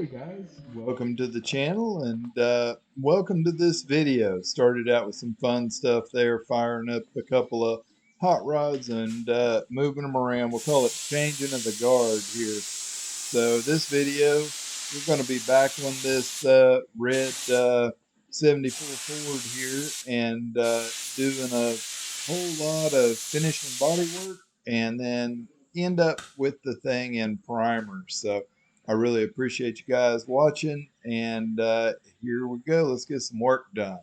Hey guys, welcome to the channel and welcome to this video. Started out with some fun stuff there, firing up a couple of hot rods and moving them around. We'll call it changing of the guard here. So this video, we're going to be backling this red 74 Ford here and doing a whole lot of finishing body work and then end up with the thing in primer. So I really appreciate you guys watching, and here we go. Let's get some work done.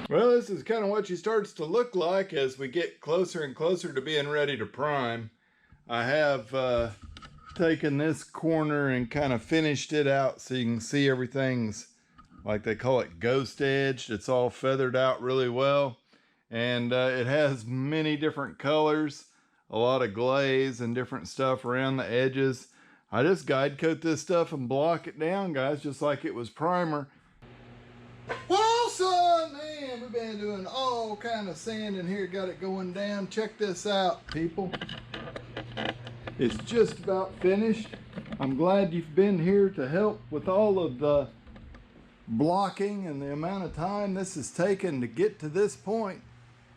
Well, this is kind of what she starts to look like as we get closer and closer to being ready to prime. I have taken this corner and kind of finished it out so you can see everything's, like they call it, ghost edged. It's all feathered out really well, and it has many different colors, a lot of glaze and different stuff around the edges. I just guide coat this stuff and block it down, guys, just like it was primer. Well, son, man, we've been doing all kind of sand in here, got it going down. Check this out, people. It's just about finished. I'm glad you've been here to help with all of the blocking and the amount of time this has taken to get to this point.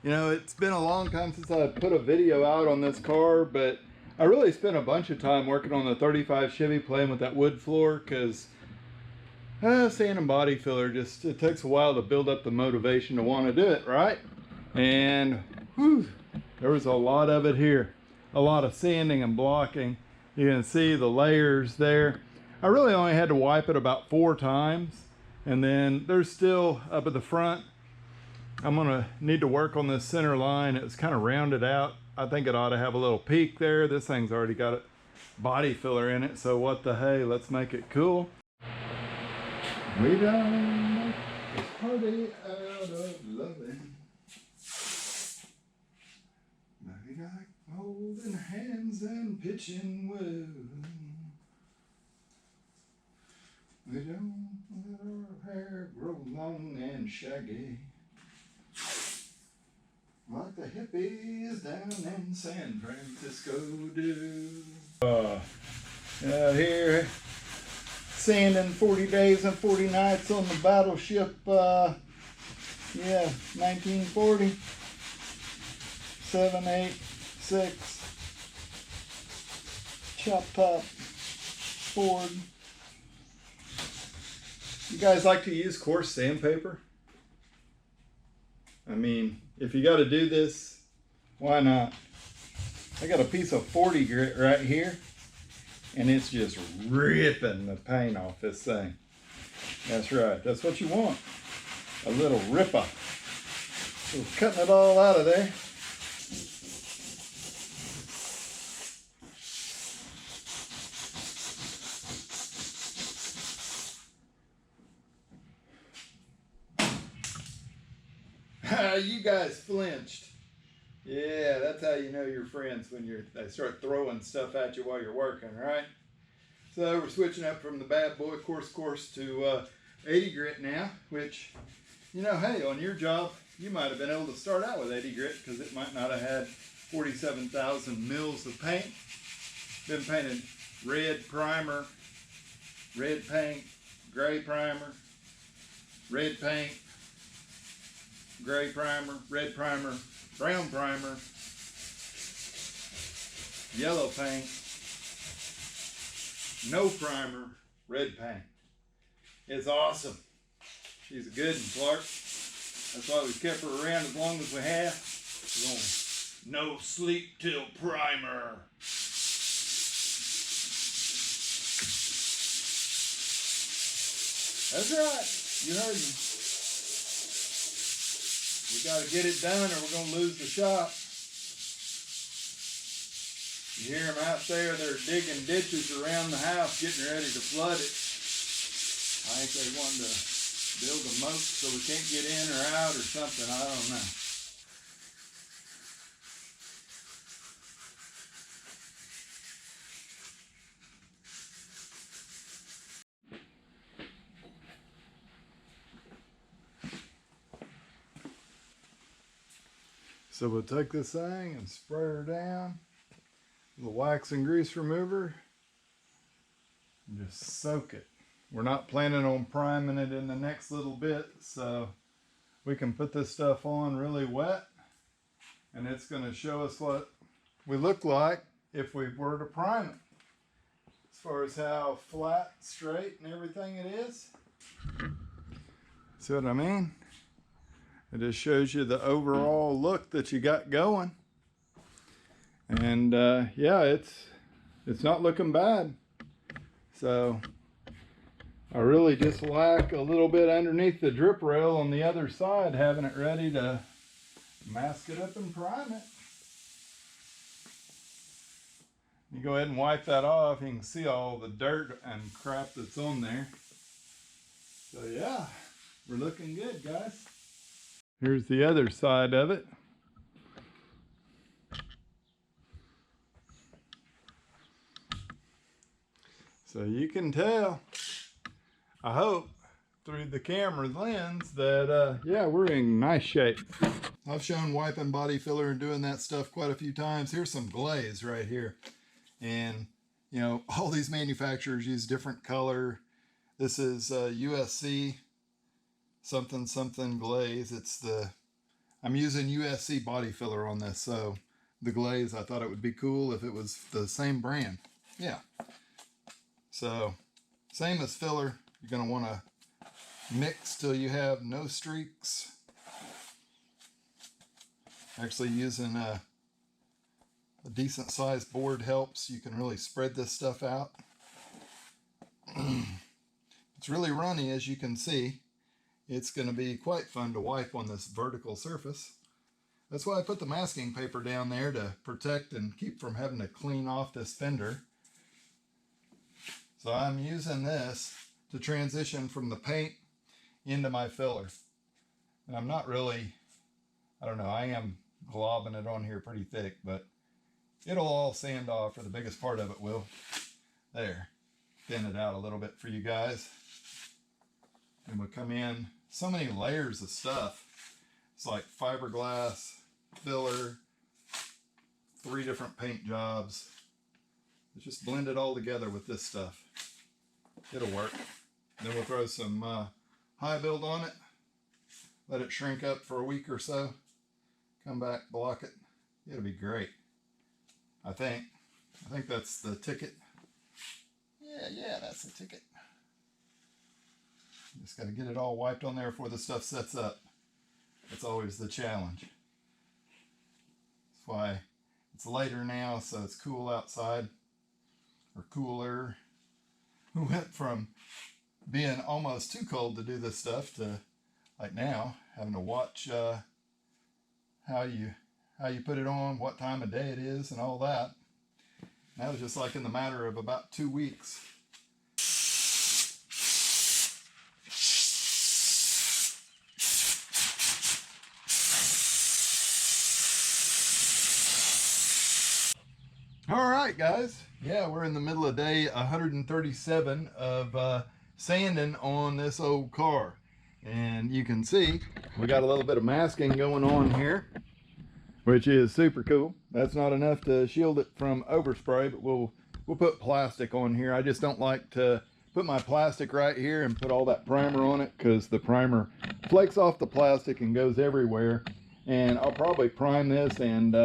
You know, it's been a long time since I put a video out on this car, but I really spent a bunch of time working on the 35 Chevy playing with that wood floor because sand and body filler, just it takes a while to build up the motivation to want to do it, right? And whew, there was a lot of it here, a lot of sanding and blocking. You can see the layers there. I really only had to wipe it about 4 times, and then there's still up at the front. I'm gonna need to work on this center line. It's kind of rounded out. I think it ought to have a little peak there. This thing's already got a body filler in it, so what the hey, let's make it cool. We don't make this party out of loving. We like holding hands and pitching wood. We don't let our hair grow long and shaggy, like the hippies down in San Francisco do. Out here, sanding 40 days and 40 nights on the battleship, 1940, 786, chop top Ford. You guys like to use coarse sandpaper? I mean, if you got to do this, why not? I got a piece of 40 grit right here, and it's just ripping the paint off this thing. That's right, that's what you want. A little ripper. So cutting it all out of there. You guys flinched. Yeah, that's how you know you're friends, when they start throwing stuff at you while you're working, right? So we're switching up from the bad boy course to 80 grit now, which, you know, hey, on your job, you might have been able to start out with 80 grit because it might not have had 47,000 mils of paint. Been painted red primer, red paint, gray primer, red paint, gray primer, red primer, brown primer, yellow paint, no primer, red paint. It's awesome. She's a good one, Clark. That's why we kept her around as long as we have. We're going no sleep till primer. That's right. You heard me. We got to get it done or we're going to lose the shop. You hear them out there, they're digging ditches around the house, getting ready to flood it. I think they wanted to build a moat so we can't get in or out or something, I don't know. So we'll take this thing and spray her down with a wax and grease remover and just soak it. We're not planning on priming it in the next little bit, so we can put this stuff on really wet and it's going to show us what we look like if we were to prime it. As far as how flat, straight, and everything it is. See what I mean? It just shows you the overall look that you got going. And yeah, it's not looking bad. So I really just lack a little bit underneath the drip rail on the other side, having it ready to mask it up and prime it. You go ahead and wipe that off, you can see all the dirt and crap that's on there. So yeah, we're looking good, guys. Here's the other side of it. So you can tell, I hope, through the camera lens that, yeah, we're in nice shape. I've shown wiping body filler and doing that stuff quite a few times. Here's some glaze right here. And, you know, all these manufacturers use different color. This is USC something something glaze. I'm using USC body filler on this, so the glaze, I thought it would be cool if it was the same brand. Yeah. So, same as filler, you're going to want to mix till you have no streaks. Actually, using a decent sized board helps. You can really spread this stuff out. It's really runny, as you can see. It's going to be quite fun to wipe on this vertical surface. That's why I put the masking paper down there, to protect and keep from having to clean off this fender. So I'm using this to transition from the paint into my filler. And I'm not really, I don't know, I am globbing it on here pretty thick, but it'll all sand off, or the biggest part of it will. There, thin it out a little bit for you guys. And we'll come in, so many layers of stuff. It's like fiberglass, filler, 3 different paint jobs. Let's just blend it all together with this stuff. It'll work. Then we'll throw some high build on it, let it shrink up for a week or so, come back, block it. It'll be great. I think that's the ticket. Yeah, that's the ticket. Just got to get it all wiped on there before the stuff sets up. That's always the challenge. That's why it's later now, so it's cool outside, or cooler. We went from being almost too cold to do this stuff to, like now, having to watch how you put it on, what time of day it is, and all that. That was just like in the matter of about 2 weeks. All right, guys. Yeah, we're in the middle of day 137 of sanding on this old car. And you can see we got a little bit of masking going on here, which is super cool. That's not enough to shield it from overspray, but we'll put plastic on here. I just don't like to put my plastic right here and put all that primer on it, because the primer flakes off the plastic and goes everywhere. And I'll probably prime this and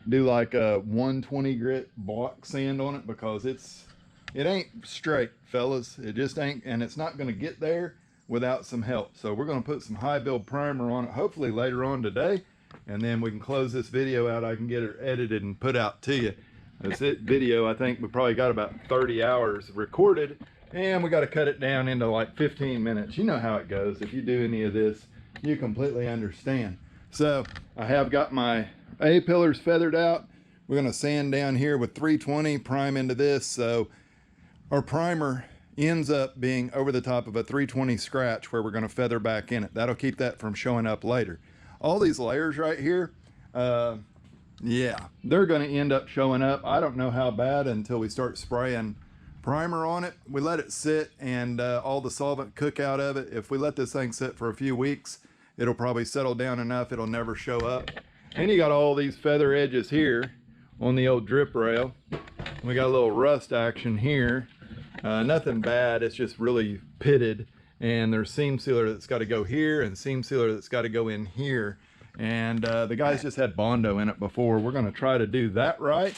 do like a 120 grit block sand on it, because it ain't straight, fellas. It just ain't, and it's not going to get there without some help. So we're going to put some high build primer on it, hopefully later on today, and then we can close this video out. I can get it edited and put out to you. This video, I think we probably got about 30 hours recorded, and we got to cut it down into like 15 minutes. You know how it goes. If you do any of this, you completely understand. So I have got my A-pillars feathered out. We're going to sand down here with 320, prime into this, so our primer ends up being over the top of a 320 scratch where we're going to feather back in it. That'll keep that from showing up later. All these layers right here, yeah, they're going to end up showing up. I don't know how bad until we start spraying primer on it. We let it sit and all the solvent cook out of it. If we let this thing sit for a few weeks, it'll probably settle down enough it'll never show up. And you got all these feather edges here on the old drip rail. We got a little rust action here. Nothing bad, it's just really pitted, and there's seam sealer that's got to go here and seam sealer that's got to go in here, and the guys just had Bondo in it before. We're going to try to do that right.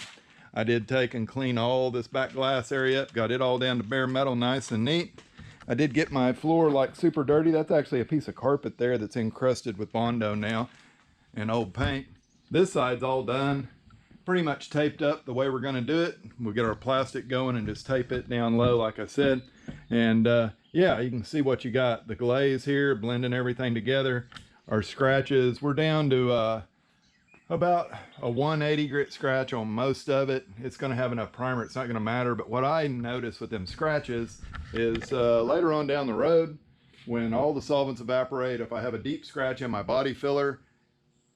I did take and clean all this back glass area up, got it all down to bare metal, nice and neat. I did get my floor like super dirty. That's actually a piece of carpet there that's encrusted with Bondo now and old paint. This side's all done, pretty much taped up the way we're going to do it. We'll get our plastic going and just tape it down low like I said. And yeah, you can see what you got. The glaze here, blending everything together. Our scratches, we're down to about a 180 grit scratch on most of it. It's going to have enough primer, it's not going to matter. But what I noticed with them scratches is later on down the road, when all the solvents evaporate, if I have a deep scratch in my body filler,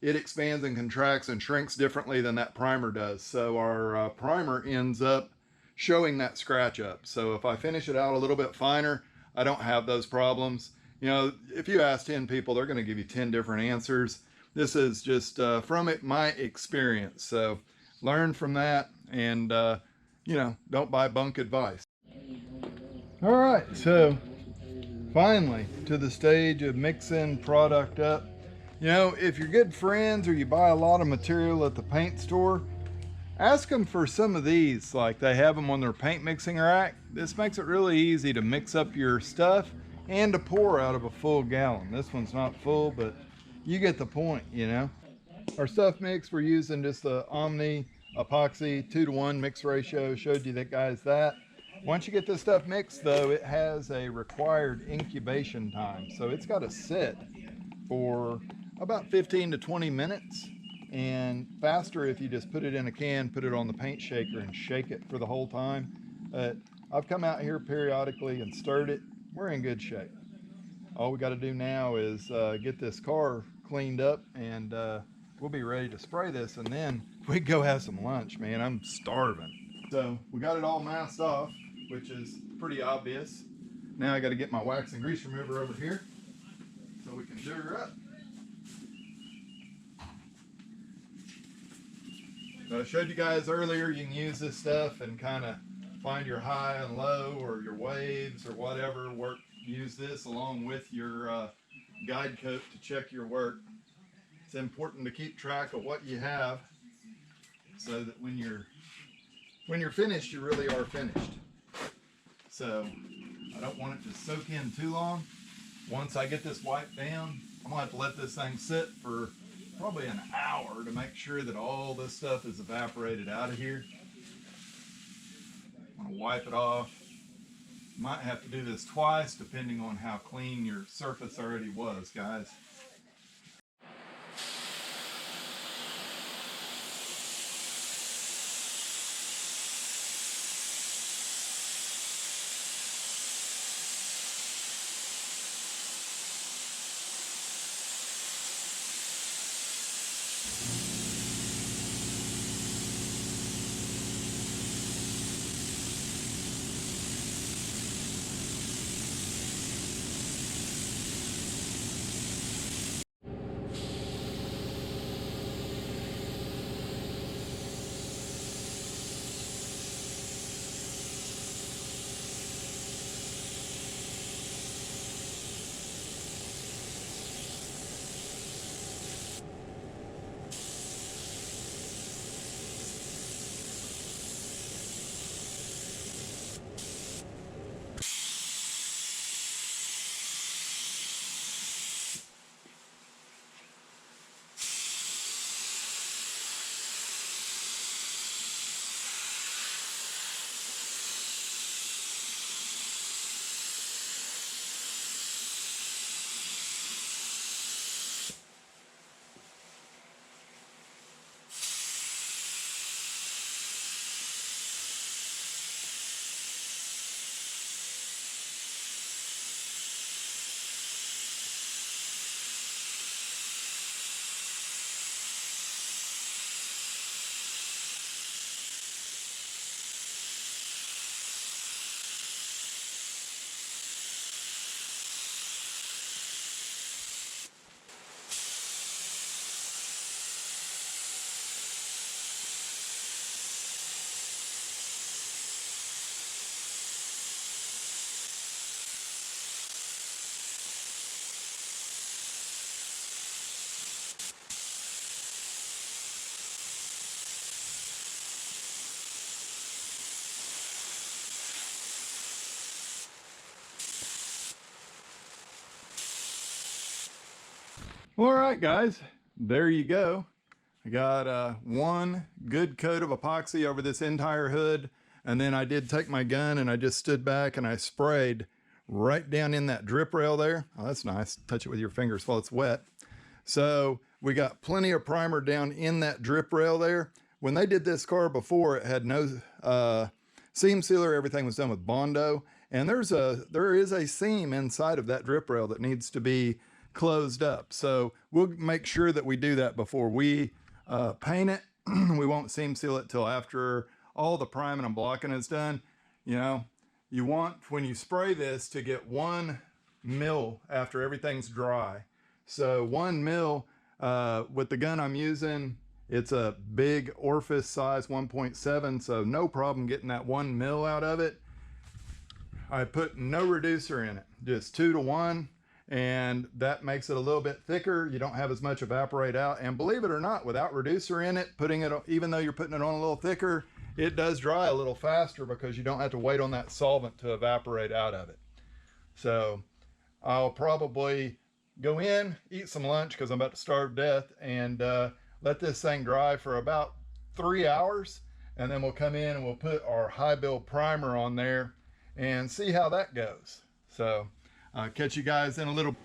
it expands and contracts and shrinks differently than that primer does. So our primer ends up showing that scratch up. So if I finish it out a little bit finer, I don't have those problems. You know, if you ask 10 people, they're going to give you 10 different answers. This is just from my experience. So learn from that, and you know, don't buy bunk advice. All right, so finally to the stage of mixing product up. You know, if you're good friends or you buy a lot of material at the paint store, ask them for some of these, like they have them on their paint mixing rack. This makes it really easy to mix up your stuff and to pour out of a full gallon. This one's not full, but you get the point, you know. Our stuff mix, we're using just the Omni epoxy 2-to-1 mix ratio. Showed you that, guys, that. Once you get this stuff mixed though, it has a required incubation time. So it's got to sit for about 15 to 20 minutes, and faster if you just put it in a can, put it on the paint shaker and shake it for the whole time. I've come out here periodically and stirred it. We're in good shape. All we got to do now is get this car cleaned up, and we'll be ready to spray this, and then we go have some lunch. Man, I'm starving. So we got it all masked off, which is pretty obvious. Now I got to get my wax and grease remover over here so we can sugar up. So I showed you guys earlier, you can use this stuff and kind of find your high and low or your waves or whatever. Use this along with your guide coat to check your work. It's important to keep track of what you have so that when you're finished, you really are finished. So I don't want it to soak in too long. Once I get this wiped down, I'm gonna have to let this thing sit for probably an hour to make sure that all this stuff is evaporated out of here. I'm gonna wipe it off. Might have to do this twice depending on how clean your surface already was, guys. All right, guys, there you go. I got one good coat of epoxy over this entire hood, and then I did take my gun and I just stood back and I sprayed right down in that drip rail there. Oh, that's nice. Touch it with your fingers while it's wet. So we got plenty of primer down in that drip rail there. When they did this car before, it had no seam sealer. Everything was done with Bondo, and there is a seam inside of that drip rail that needs to be closed up. So we'll make sure that we do that before we paint it. We won't seam seal it till after all the priming and blocking is done. You know, you want, when you spray this, to get 1 mil after everything's dry. So 1 mil with the gun I'm using, it's a big orifice size 1.7, so no problem getting that 1 mil out of it. I put no reducer in it, just 2 to 1, and that makes it a little bit thicker. You don't have as much evaporate out, and believe it or not, without reducer in it, putting it, even though you're putting it on a little thicker, it does dry a little faster because you don't have to wait on that solvent to evaporate out of it. So I'll probably go in, eat some lunch because I'm about to starve to death, and let this thing dry for about 3 hours, and then we'll come in and we'll put our high build primer on there and see how that goes. So I'll catch you guys in a little.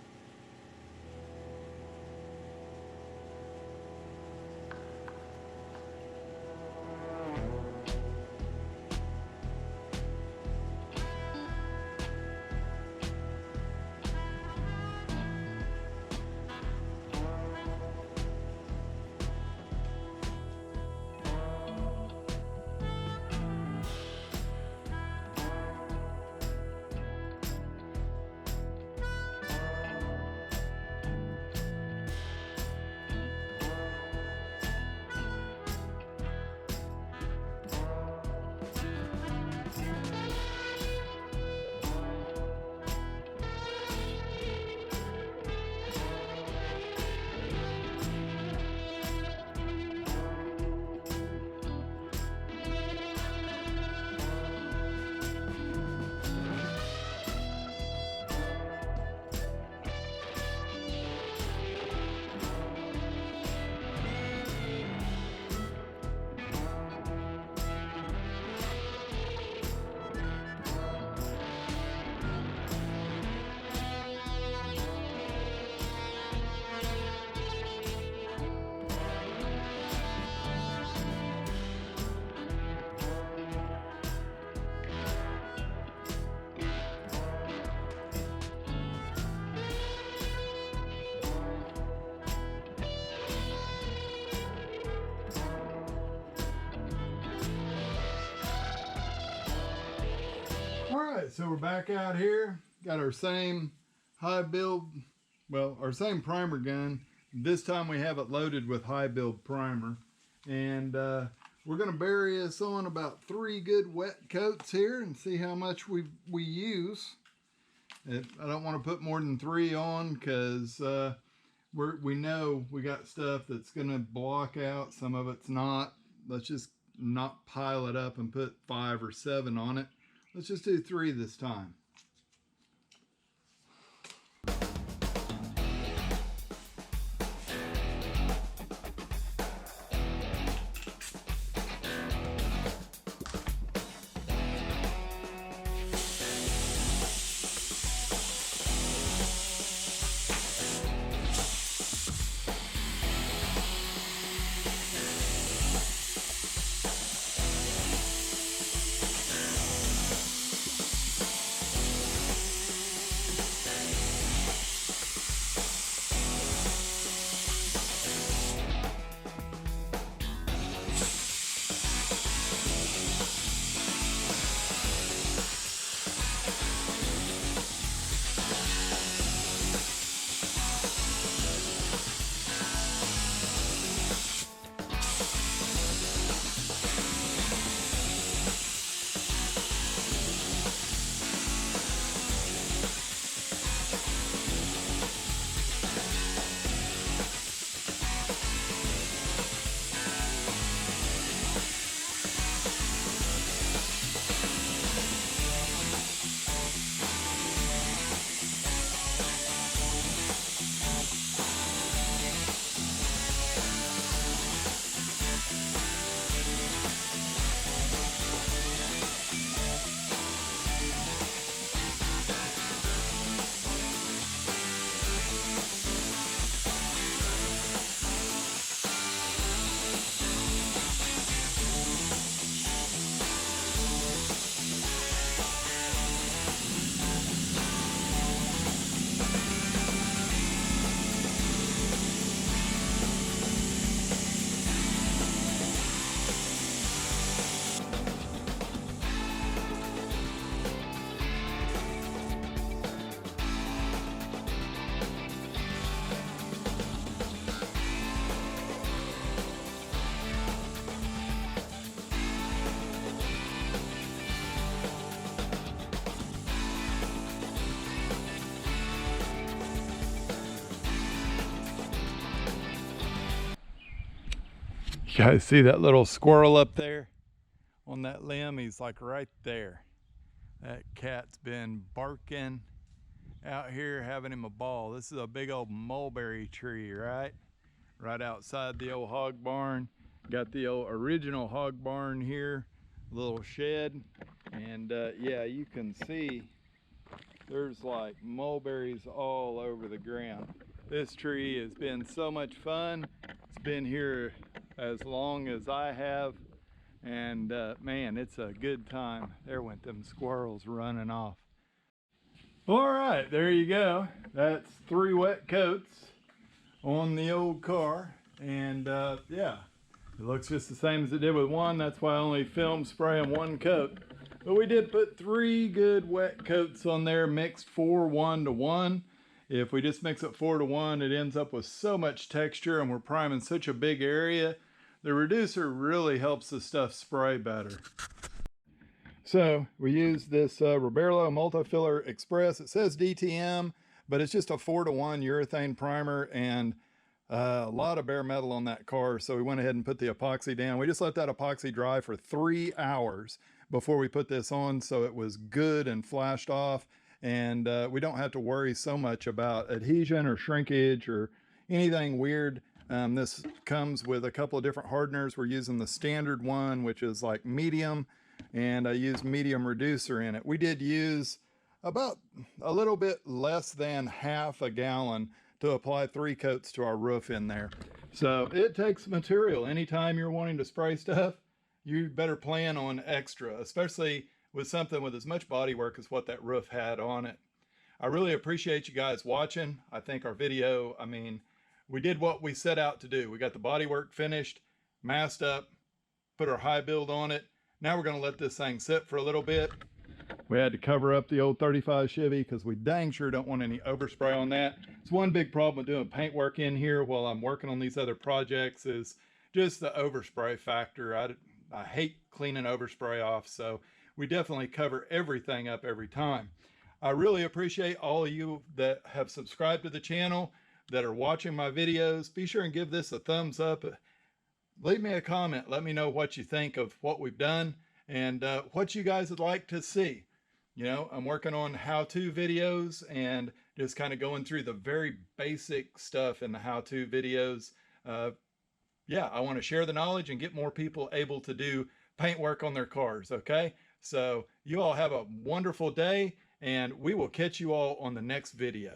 All right, so we're back out here. Got our same high build, well, our same primer gun. This time we have it loaded with high build primer. And we're gonna bury us on about 3 good wet coats here and see how much we use. I don't want to put more than 3 on because we know we got stuff that's gonna block out. Some of it's not. Let's just not pile it up and put 5 or 7 on it. Let's just do 3 this time. You guys see that little squirrel up there on that limb? He's like right there. That cat's been barking out here, having him a ball. This is a big old mulberry tree, right? Right outside the old hog barn. Got the old original hog barn here, little shed. And yeah, you can see there's like mulberries all over the ground. This tree has been so much fun. It's been here as long as I have. And man, it's a good time. There went them squirrels running off. All right, there you go. That's 3 wet coats on the old car. And yeah, it looks just the same as it did with one. That's why I only film spraying 1 coat. But we did put 3 good wet coats on there, mixed 4 1-to-1. If we just mix it 4-to-1, it ends up with so much texture, and we're priming such a big area. The reducer really helps the stuff spray better. So we use this Roberlo Multi-Filler Express. It says DTM, but it's just a 4-to-1 urethane primer and a lot of bare metal on that car. So we went ahead and put the epoxy down. We just let that epoxy dry for 3 hours before we put this on, so it was good and flashed off. And we don't have to worry so much about adhesion or shrinkage or anything weird. This comes with a couple of different hardeners. We're using the standard one, which is like medium, and I use medium reducer in it. We did use about a little bit less than half a gallon to apply 3 coats to our roof in there. So it takes material. Anytime you're wanting to spray stuff, you better plan on extra, especially with something with as much body work as what that roof had on it. I really appreciate you guys watching. I think our video, I mean, we did what we set out to do. We got the body work finished, masked up, put our high build on it. Now we're going to let this thing sit for a little bit. We had to cover up the old 35 Chevy because we dang sure don't want any overspray on that. It's one big problem with doing paint work in here while I'm working on these other projects is just the overspray factor. I hate cleaning overspray off, so we definitely cover everything up every time. I really appreciate all of you that have subscribed to the channel, that are watching my videos. Be sure and give this a thumbs up. Leave me a comment. Let me know what you think of what we've done and what you guys would like to see. You know, I'm working on how-to videos and just kind of going through the very basic stuff in the how-to videos. Yeah, I want to share the knowledge and get more people able to do paint work on their cars, okay? So you all have a wonderful day, and we will catch you all on the next video.